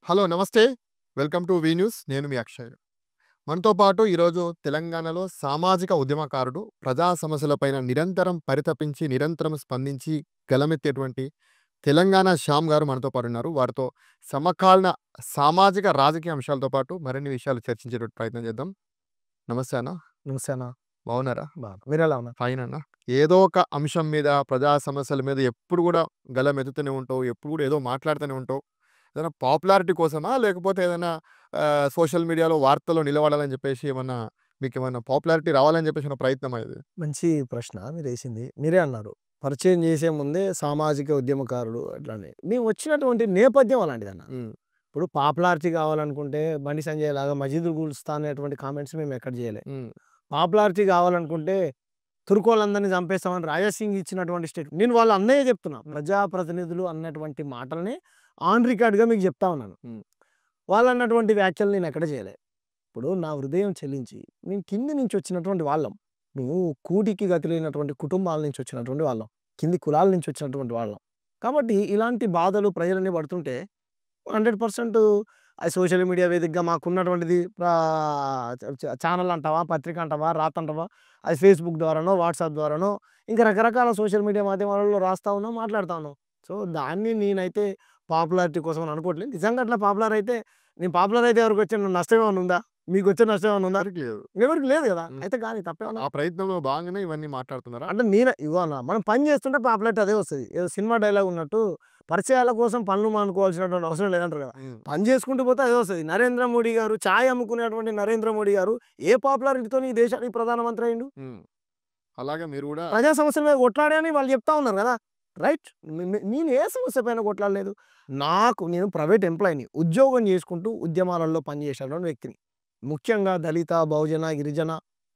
Hello! నమస్తే. Welcome to V news. నేను మీ అక్షయ్. మనతో పాటు ఈరోజు తెలంగాణలో సామాజిక ఉద్యమకారుడు, ప్రజా సమస్యలపైన నిరంతరం పరితపించి, నిరంతరం స్పందించి గలమెత్తేటువంటి తెలంగాణ శ్యామ్ గారు మనతో పాటున్నారు. వారితో సమకాలీన సామాజిక, రాజకీయ అంశాలతో పాటు మరిన్ని విషయాలు చర్చించేటువంటి ప్రయత్నం చేద్దాం. నమస్తే అన్న. నమస్తే అన్న. బాగున్నారా? మీరెలా ఉన్నారు? ఫైన్ అన్న. ఏదో ఒక అంశం మీద, ప్రజా సమస్యల మీద ఎప్పుడు గూడా గళమెత్తుతూనే ఉంటావు. ఎప్పుడు గూడా ఏదో మాట్లాడుతూనే ఉంటావు. ఏదైనా పాపులారిటీ కోసమా? లేకపోతే ఏదైనా సోషల్ మీడియాలో వార్తల్లో నిలబడాలని జెప్పేసి ఏమన్నా మీకేమన్నా పాపులారిటీ రావాలని జెప్పేసి ఏమన్నా ప్రయత్నమా ఇది? మంచి ప్రశ్న మీరేసింది. మీరే అన్నారు. పరిచయం చేసే ముందే సామాజిక ఉద్యమకారుడు అట్లని. మేము వచ్చినటువంటి నేపథ్యం అలాంటిదన్న. హ్మ్. ఇప్పుడు పాపులారిటీ కావాలనుకుంటే బండి సంజయ్ లాగా మజీదులు కూల్స్తా అనేటువంటి కామెంట్స్ మేము ఎక్కడ చేయలే. హ్మ్. పాపులారిటీ కావాలనుకుంటే తుర్కోళ్ళందరినీ చంపేస్తామని రాజాసింగ్ ఇచ్చినటువంటి నేను వాళ్ళ అన్నయ్య చెప్తున్నా. ప్రజాప్రతినిధులు అన్నటువంటి మాటల్ని ఆన్ రికార్డ్‌గా మీకు చెప్తా ఉన్నాను. హ్మ్. వాళ్ళన్నటువంటి వ్యాఖ్యలు నేను ఎక్కడ చేయలే. ఇప్పుడు నా హృదయం చెల్లించి మేము కింది నుంచి వచ్చినటువంటి వాళ్ళం. మేము కూటికి గతి లేనటువంటి కుటుంబాల నుంచి వచ్చినటువంటి వాళ్ళం. కింది కులాల నుంచి వచ్చినటువంటి వాళ్ళం. కాబట్టి ఇలాంటి బాధలు ప్రజలన్నీ పడుతుంటే 100% అది సోషల్ మీడియా వేదికగా మాకున్నటువంటిది ఛానల్ అంటావా, పత్రిక అంటావా, రాతంటావా, అది ఫేస్‌బుక్ ద్వారానో, వాట్సాప్ ద్వారానో ఇంకా రకరకాల సోషల్ మీడియా మాధ్యమాలలో రాస్తా ఉన్నాం, మాట్లాడుతా ఉన్నాం. సో, దాన్ని నేనైతే పాపులారిటీ కోసం అని అనుకోవట్లేదు. నిజంగా అట్లా నేను పాపులర్ అయితే ఎవరికొచ్చే నష్టం ఏమన్నా ఉందా? మీకొచ్చే నష్టం ఏమన్నా ఉందా? ఎవరికీ లేదు. ఎవరికీ లేదు గదా! హ్మ్. అయితే గాని తప్పేమన్నా ఆ ప్రయత్నంలో భాగంగానే ఇవన్నీ మాట్లాడుతున్నారా? అంటే ఇగో అన్న మనం పని చేస్తుంటే పాపులారిటీ అదే వస్తది. ఏదో సినిమా డైలాగ్ ఉన్నట్టు పరిచయాల కోసం పనులు మానుకోవాల్సినటువంటి అవసరం లేదంటారు కదా! హ్మ్. పని చేసుకుంటూ పోతే అదే వస్తది. నరేంద్ర మోడీ గారు చాయ్ అమ్ముకునేటువంటి నరేంద్ర మోడీ గారు ఏ పాపులారిటీతోని ఈ దేశానికి ప్రధానమంత్రి అయిండు? హ్మ్. అలాగే మీరు గూడా ప్రజా సమస్యల మీద కొట్లాడారని వాళ్ళు చెప్తా ఉన్నారు గదా! రైట్. నేను ఏ సమస్య పైన కొట్లాడలేదు. నేను ప్రైవేట్ ఎంప్లాయీని. ఉద్యోగం చేసుకుంటూ ఉద్యమాలలో పనిచేసేటువంటి వ్యక్తిని. ముఖ్యంగా దళిత, బహుజన, గిరిజన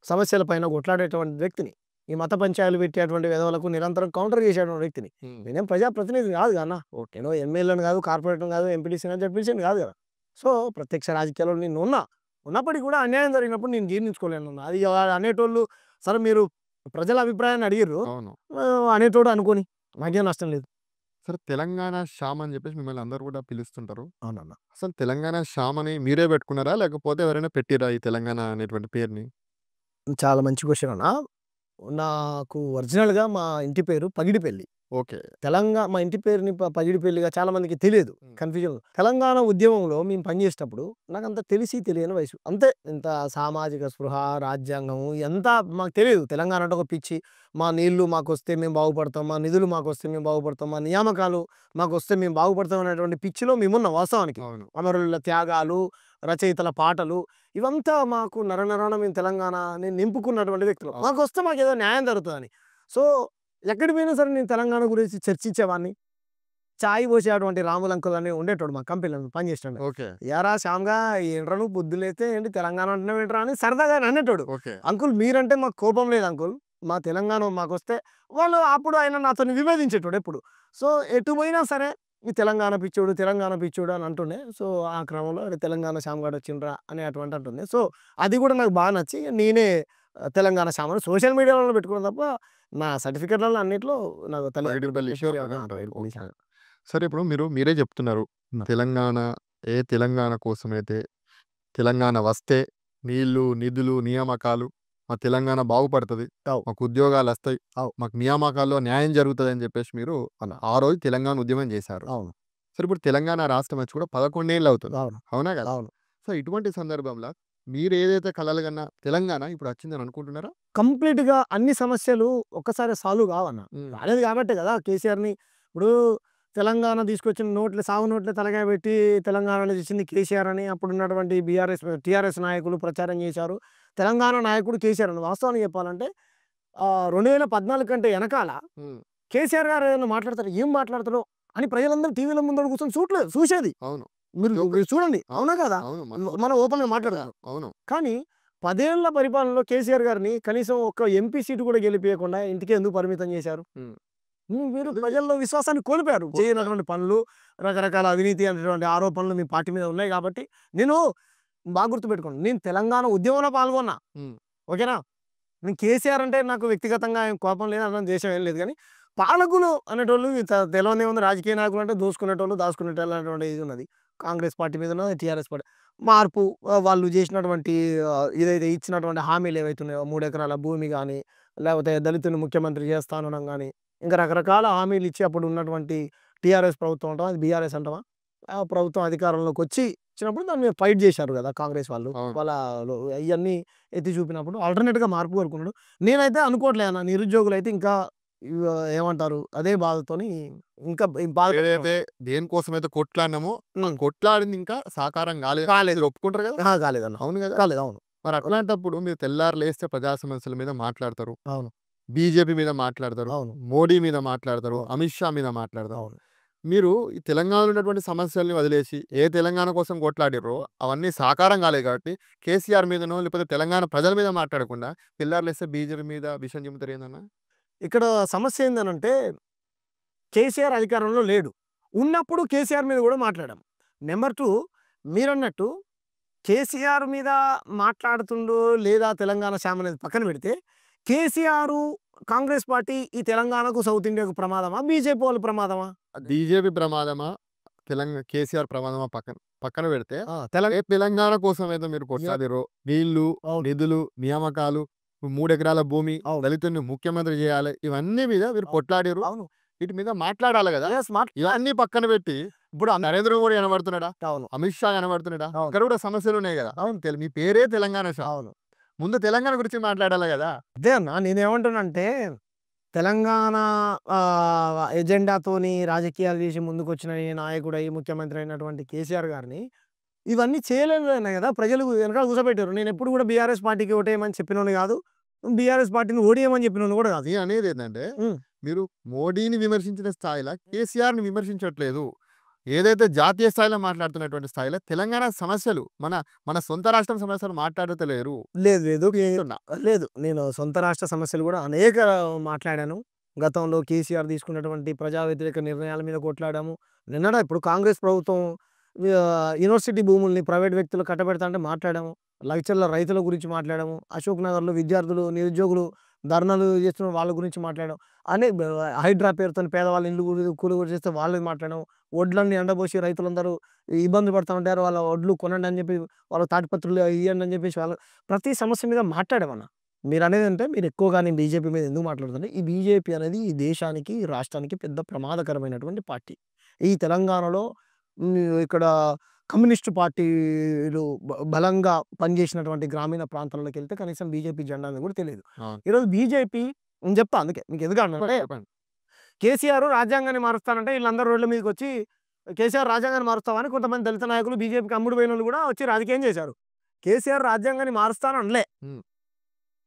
సమస్యల పైన కొట్లాడేటువంటి వ్యక్తిని. ఈ మత పంచాయలు పెట్టేటువంటి వెధవలకు నిరంతరం కౌంటర్ చేసేటువంటి వ్యక్తిని. హ్మ్. నేనేం ప్రజాప్రతినిధిని కాదు కదా అన్న. నేను ఎమ్మెల్యేని కాదు, కార్పొరేటర్‌ని కాదు, ఎంపీటీసీని, జడ్పీటీసీని కాదు కదా! సో, ప్రత్యక్ష రాజకీయాల్లో నేను ఉన్నా. ఉన్నప్పటికి కూడా అన్యాయం జరిగినప్పుడు నేను జీర్ణించుకోలేను. అది అనేటోళ్ళు సరే మీరు ప్రజల అభిప్రాయాన్ని అడిగిర్రు. అవును. అనేటోడు అనుకోని. నాకేం నష్టం లేదు. సరే, తెలంగాణ శ్యామ్ అని జెప్పేసి మిమ్మల్ని అందరూ గూడా పిలుస్తుంటారు. అవునన్న. అసలు తెలంగాణ శ్యామ్ అని మీరే పెట్టుకున్నారా? లేకపోతే ఎవరైనా పెట్టిర్రా ఈ తెలంగాణ అనేటువంటి పేరుని? చాలా మంచి క్వెషన్ అన్న. నాకు ఒరిజినల్‌గా మా ఇంటి పేరు పగిడిపెల్లి. ఓకే. మా ఇంటి పేరుని పగిడిపెల్లిగా చాలా మందికి తెలియదు. హ్మ్. కన్‌ఫ్యూజన్. తెలంగాణ ఉద్యమంలో మేము పనిచేసేటప్పుడు నాకంత తెలిసి తెలియని వయసు. అంతే ఇంత సామాజిక స్పృహ, రాజ్యాంగము ఇయంతా మాకు తెలీదు. తెలంగాణ అంటే ఒక పిచ్చి. మా నీళ్లు మాకొస్తే మేము బాగుపడతాం. మా నిధులు మాకొస్తే మేము బాగుపడతాం. మా నియామకాలు మాకొస్తే మేము బాగుపడతాం అనేటువంటి పిచ్చిలో మేమున్నాం వాస్తవానికి. అవును. అమరుల త్యాగాలు, రచయితల పాటలు ఇవంతా మాకు నరనరాన మేము తెలంగాణని నింపుకున్నటువంటి వ్యక్తులం. అవును. మాకొస్తే మాకేదో న్యాయం జరుగుతదని. సో, ఎక్కడికి పోయినా సరే నేను తెలంగాణ గురించి చర్చించేవాడిని. చాయ్ పోసేటువంటి రాములు అంకుల్ అని ఉండేటోడు మా కంపెనీలో పనిచేసేటోడు. ఓకే. "ఏరా శ్యామ్‌గా ఏంట్రా నువ్వు పొద్దులేస్తే ఏంటి తెలంగాణ అంటున్నావేంట్రా" అని సరదాగా అనేటోడు. ఓకే. "అంకుల్ మీరంటే మాకు కోపం లేదు అంకుల్. మా తెలంగాణ మాకొస్తే" అప్పుడు ఆయన నాతోని విభేదించేటోడు ఎప్పుడు. సో, ఎటు పోయినా సరే ఈ తెలంగాణ పిచ్చోడు, తెలంగాణ పిచ్చోడు అని అంటుండే. సో, ఆ క్రమంలో "అరే తెలంగాణ శ్యామ్ గాడు వచ్చిండ్రా" అనేటువంటి అంటుండే. సో, అది కూడా నాకు బాగా నచ్చి నేనే తెలంగాణ శ్యామ్ అని సోషల్ మీడియాలో పెట్టుకున్నాను తప్ప నా సర్టిఫికేట్‌లలో అన్నిట్లో నాకు పగిడిపల్లి షూర్ శ్యామ్ అనే ఉంటది. పగిడిపల్లి ఓకే. శ్యామ్. సరే, ఇప్పుడు మీరే చెప్తున్నారు. తెలంగాణ తెలంగాణ కోసమైతే తెలంగాణ వస్తే నీళ్లు, నిధులు, నియామకాలు మా తెలంగాణ బాగుపడతది. అవు. మాకు ఉద్యోగాలొస్తాయి. అవు. మాకు నియామకాల్లో న్యాయం జరుగుతదని జెప్పేసి మీరు ఆ రోజు తెలంగాణ ఉద్యమం జేశారు. అవును. సరే, ఇప్పుడు తెలంగాణ రాష్ట్రం వచ్చి కూడా 11 ఏళ్ళు అవుతుంది. అవును. అవునా గదా? అవును. సో, ఇటువంటి సందర్భంలో మీరేదైతే కలలు గన్న తెలంగాణ ఇప్పుడు వచ్చిందని అనుకుంటున్నారా? కంప్లీట్‌గా అన్ని సమస్యలు ఒక్కసారి సాల్వ్ కావన్న. హ్మ్. రాలేదు కాబట్టే కదా! కేసీఆర్‌ని ఇప్పుడు తెలంగాణ తీసుకొచ్చిన సాగు నోట్ల తలకాయ పెట్టి తెలంగాణలో తెచ్చింది కేసీఆర్ అని అప్పుడున్నటువంటి టీఆర్ఎస్ నాయకులు ప్రచారం చేశారు. తెలంగాణ నాయకుడు కేసీఆర్ అని. వాస్తవానికి చెప్పాలంటే 2014 కంటే ఎనకాల హ్మ్. కేసీఆర్ గారు ఏదైనా మాట్లాడతారు. ఏం మాట్లాడతాడో అని ప్రజలందరూ టీవీల ముందర కూర్చొని చూసేది. అవును. మీరు చూడండి. అవునా కాదా? అవును. మనం ఓపెన్‌గా మాట్లాడదాం. అవును. కానీ 10 ఏళ్ల పరిపాలనలో కేసీఆర్ గారిని కనీసం ఒక్క ఎంపీ సీటు కూడా గెలిపియకుండా ఇంటికే ఎందుకు పరిమితం చేశారు? హ్మ్. మీరు ప్రజల్లో విశ్వాసాన్ని కోల్పోయారు. చేయనటువంటి పనులు, రకరకాల అవినీతి అనేటువంటి ఆరోపణలు మీ పార్టీ మీద ఉన్నాయి కాబట్టి, నేను బాగా గుర్తుపెట్టుకోండి. నేను తెలంగాణ ఉద్యమంలో పాల్గొన్నా. హ్మ్. ఓకేనా? నేను కేసీఆర్ అంటే నాకు వ్యక్తిగతంగా ఏం కోపం లేదు. అతని దేశం ఏం లేదు గానీ, పాలకులు అనేటోళ్ళు తెలవనిదేముంది రాజకీయ నాయకులు అంటే దోసుకునేటోళ్ళు, దాచుకునేటోళ్ళు అనేటువంటి ఇది ఉన్నది. కాంగ్రెస్ పార్టీ మీదనో, టీఆర్ఎస్ పార్టీ మార్పు వాళ్ళు చేసినటువంటి ఏదైతే ఇచ్చినటువంటి హామీలు ఏవైతే ఉన్నాయో 3 ఎకరాల భూమి గాని, లేకపోతే దళితుని ముఖ్యమంత్రి చేస్తా అనడం గాని, ఇంకా రకరకాల హామీలు ఇచ్చి అప్పుడు ఉన్నటువంటి టీఆర్ఎస్ ప్రభుత్వం అంటావా? అది బీఆర్ఎస్ అంటావా? ఆ ప్రభుత్వం అధికారంలోకొచ్చి ఇచ్చినప్పుడు దాని మీద ఫైట్ చేశారు కదా! కాంగ్రెస్ వాళ్ళు. అవును. వాళ్ళ ఇయన్నీ ఎత్తి చూపినప్పుడు ఆల్టర్‌నేట్‌గా మార్పు కోరుకున్నాడు. నేనైతే అనుకోవట్లే అన్న నిరుద్యోగులైతే ఇంకా ఏమంటారు అదే బాధతోని ఇంకా బాధ ఏదైతే దేనికోసమైతే కొట్లాడినామో హ్మ్. కొట్లాడింది ఇంకా సాకారం కాలేదు. కాలేదు. మీరు ఒప్పుకుంటారు కదా? అహా! కాలేదన్న. అవును కదా? కాలేదు. అవును. మరి అట్లాంటప్పుడు మీరు తెల్లారి లేస్తే ప్రజా సమస్యల మీద మాట్లాడతారు. అవును. బీజేపీ మీద మాట్లాడతారు. అవును. మోడీ మీద మాట్లాడతారు. అవును. అమిత్ షా మీద మాట్లాడతారు. అవును. మీరు ఈ తెలంగాణలో ఉన్నటువంటి సమస్యల్ని వదిలేసి ఏ తెలంగాణ కోసం కొట్లాడిర్రో అవన్నీ సాకారం కాలేదు కాబట్టి కేసీఆర్ మీదనో లేకపోతే తెలంగాణ ప్రజల మీద మాట్లాడకుండా తెల్లారి లేస్తే బీజేపీ మీద విషయం చెబుతారు ఏందన్నా? ఇక్కడ సమస్య ఏందనంటే కేసీఆర్ అధికారంలో లేడు. ఉన్నప్పుడు కేసీఆర్ మీద కూడా మాట్లాడాం. నంబర్ 2 మీరన్నట్టు కేసీఆర్ మీద మాట్లాడుతుండో లేదా తెలంగాణ సామ్ అనేది పక్కన పెడితే కేసీఆర్, కాంగ్రెస్ పార్టీ ఈ తెలంగాణకు, సౌత్ ఇండియాకు ప్రమాదమా? బీజేపీ వాళ్ళు ప్రమాదమా? బీజేపీ ప్రమాదమా? కేసీఆర్ ప్రమాదమా పక్కన పక్కన పెడితే ఆ! ఏ తెలంగాణ కోసం అయితే మీరు కొట్లాడిర్రో నీళ్లు, అవును. నిధులు, నియామకాలు, 3 ఎకరాల భూమి, అవును. దళితుడిని ముఖ్యమంత్రి చేయాలి. ఇవన్నీ మీద మీరు కొట్లాడిర్రు. అవును. వీటి మీద మాట్లాడాలి కదా! యెస్. ఇవన్నీ పక్కన పెట్టి ఇప్పుడు నరేంద్ర మోడీ కనబడుతున్నాడా? అవును. అమిత్ షా కనబడుతున్నాడా? అవును. ఇక్కడ కూడా సమస్యలు ఉన్నాయి కదా! అవును. మీ పేరే తెలంగాణ షా. అవును. ముందు తెలంగాణ గురించి మాట్లాడాలి కదా! అదే అన్న నేనేమంటున్నానంటే తెలంగాణ ఎజెండాతోని రాజకీయాలు చేసి ముందుకొచ్చిన ఈ నాయకుడై ముఖ్యమంత్రి అయినటువంటి కేసీఆర్ గారిని ఇవన్నీ చేయలేదనే కదా ప్రజలు వెనకాల కూర్చోబెట్టారు. నేనెప్పుడు కూడా బీఆర్ఎస్ పార్టీకి ఓటేయమని చెప్పినోడిని కాదు. బీఆర్ఎస్ పార్టీని ఓడియమని చెప్పినోడిని కూడా కాదు. నేను అనేది ఏంటంటే హ్మ్. మీరు మోడీని విమర్శించిన స్థాయిలో కేసీఆర్‌ని విమర్శించట్లేదు. ఏదైతే జాతీయ స్థాయిలో మాట్లాడుతున్నటువంటి స్థాయిలో తెలంగాణ సమస్యలు మన సొంత రాష్ట్రం సమస్యలు మాట్లాడతలేరు. లేదు. లేదు. చెప్తున్నా. లేదు. నేను సొంత రాష్ట్ర సమస్యలు కూడా అనేక మాట్లాడాను. గతంలో కేసీఆర్ తీసుకున్నటువంటి ప్రజా వ్యతిరేక నిర్ణయాల మీద కొట్లాడాము. నిన్నడా ఇప్పుడు కాంగ్రెస్ ప్రభుత్వం యూనివర్సిటీ భూముల్ని ప్రైవేట్ వ్యక్తులు కట్టబెడతాంటే మాట్లాడాము. లగ్చర్ల రైతుల గురించి మాట్లాడాము. అశోక్ నగర్‌లో విద్యార్థులు, నిరుద్యోగులు ధర్నాలు చేస్తున్న వాళ్ళ గురించి మాట్లాడాం. హైడ్రా పేరుతోని పేదవాళ్ళ ఇల్లు కూలిగూడ చేస్తే వాళ్ళది మాట్లాడాం. వడ్లన్నీ ఎండబోసి రైతులందరూ ఇబ్బంది పడతా ఉంటారు. వాళ్ళ వడ్లు కొనండి అని చెప్పి, వాళ్ళ తాటిపత్రులు ఇయ్యండి అని చెప్పేసి ప్రతి సమస్య మీద మాట్లాడామన్న. మీరనేదంటే మీరు ఎక్కువగానే బీజేపీ మీద ఎందుకు మాట్లాడుతుంటే, ఈ బీజేపీ అనేది ఈ దేశానికి, ఈ రాష్ట్రానికి పెద్ద ప్రమాదకరమైనటువంటి పార్టీ. ఈ తెలంగాణలో ఇక్కడ కమ్యూనిస్టు పార్టీలు బలంగా పనిచేసినటువంటి గ్రామీణ ప్రాంతాలలోకెళ్తే కనీసం బీజేపీ జెండా అనేది కూడా తెలీదు. అవును. ఈరోజు బీజేపీ నేను చెప్తా అందుకే మీకు ఎందుకంటే చెప్పండి. కేసీఆర్ రాజ్యాంగాన్ని మారుస్తానంటే వీళ్ళందరూ రోడ్ల మీదకొచ్చి కేసీఆర్ రాజ్యాంగాన్ని మారుస్తావని కొంతమంది దళిత నాయకులు బీజేపీకి అమ్ముడు పోయినోళ్ళు కూడా వచ్చి రాజకీయం చేశారు. కేసీఆర్ రాజ్యాంగాన్ని మారుస్తాననలే. హ్మ్.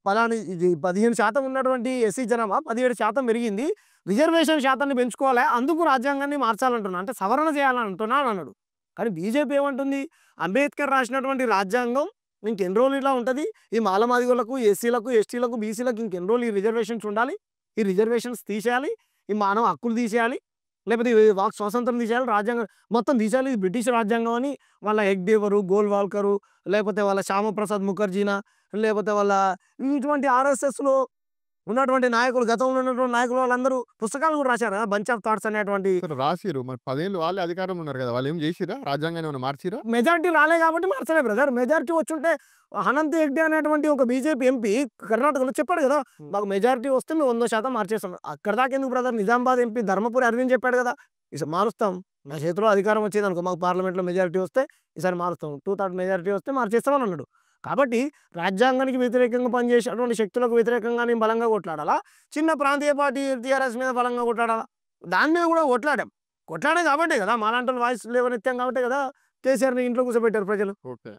పలాని ఇది 15% ఉన్నటువంటి ఎస్సీ జనాభా 17% పెరిగింది. రిజర్వేషన్ శాతాన్ని పెంచుకోవాలి. అందుకు రాజ్యాంగాన్ని మార్చాలంటున్నా. అంటే సవరణ చేయాలంటున్నా అని అన్నాడు. కానీ బీజేపీ ఏమంటుంది? అంబేద్కర్ రాసినటువంటి రాజ్యాంగం ఇంకెన్ని రోజులు ఇలా ఉంటది? ఈ మాలమాదిగోళ్ళకు, ఎస్సీలకు, ఎస్టీలకు, బీసీలకు ఇంకెన్ని రోజులు ఈ రిజర్వేషన్స్ ఉండాలి? ఈ రిజర్వేషన్స్ తీసేయాలి. ఈ మానవ హక్కులు తీసేయాలి. లేకపోతే ఈ వాక్ స్వాతంత్రం తీసేయాలి. రాజ్యాంగం మొత్తం తీసేయాలి. ఇది బ్రిటిష్ రాజ్యాంగం అని వాళ్ళ హెగ్డేవరు, గోల్వాల్కరు, లేకపోతే వాళ్ళ శ్యామప్రసాద్ ముఖర్జీనా, లేకపోతే వాళ్ళ ఇటువంటి ఆర్ఎస్ఎస్‌లో ఉన్నటువంటి నాయకులు, గతంలో ఉన్నటువంటి నాయకులు వాళ్ళందరూ పుస్తకాలు కూడా రాశారు కదా! బంచ్ ఆఫ్ థాట్స్ అనేటువంటి రాసిర్రు. మరి 10 ఏళ్ళు వాళ్ళే అధికారంలో ఉన్నారు కదా! వాళ్ళేం చేసిర్రా? రాజ్యాంగాన్ని ఏమైనా మార్చిర్రా? మెజారిటీ రాలే కాబట్టి మార్చలే బ్రదర్. మెజారిటీ వచ్చుంటే అనంత్ హెగ్డే అనేటువంటి ఒక బీజేపీ ఎంపీ కర్ణాటకలో చెప్పాడు కదా! మాకు మెజారిటీ వస్తే మేము 100% మార్చేస్తాం. అక్కడి దాకా ఎందుకు బ్రదర్? నిజామాబాద్ ఎంపీ ధర్మపురి అరవింద్ చెప్పాడు కదా! ఈసారి మారుస్తాం. నా చేతిలో అధికారం వచ్చేదనుకో మాకు పార్లమెంట్‌లో మెజారిటీ వస్తే ఈసారి మారుస్తాం. 2/3 మెజారిటీ వస్తే మార్చేస్తామని అన్నాడు. కాబట్టి రాజ్యాంగానికి వ్యతిరేకంగా పనిచేసేటువంటి శక్తులకు వ్యతిరేకంగా నేను బలంగా కొట్లాడాలా? చిన్న ప్రాంతీయ పార్టీ టీఆర్ఎస్ మీద బలంగా కొట్లాడాలా? దాని మీద కూడా కొట్లాడాం. కొట్లాడాం కాబట్టే కదా! మాలాంటోళ్ళు వాయిస్ లేవనెత్తాం కాబట్టే కదా కేసీఆర్‌ని ఇంట్లో కూర్చోబెట్టారు ప్రజలు. ఓకే.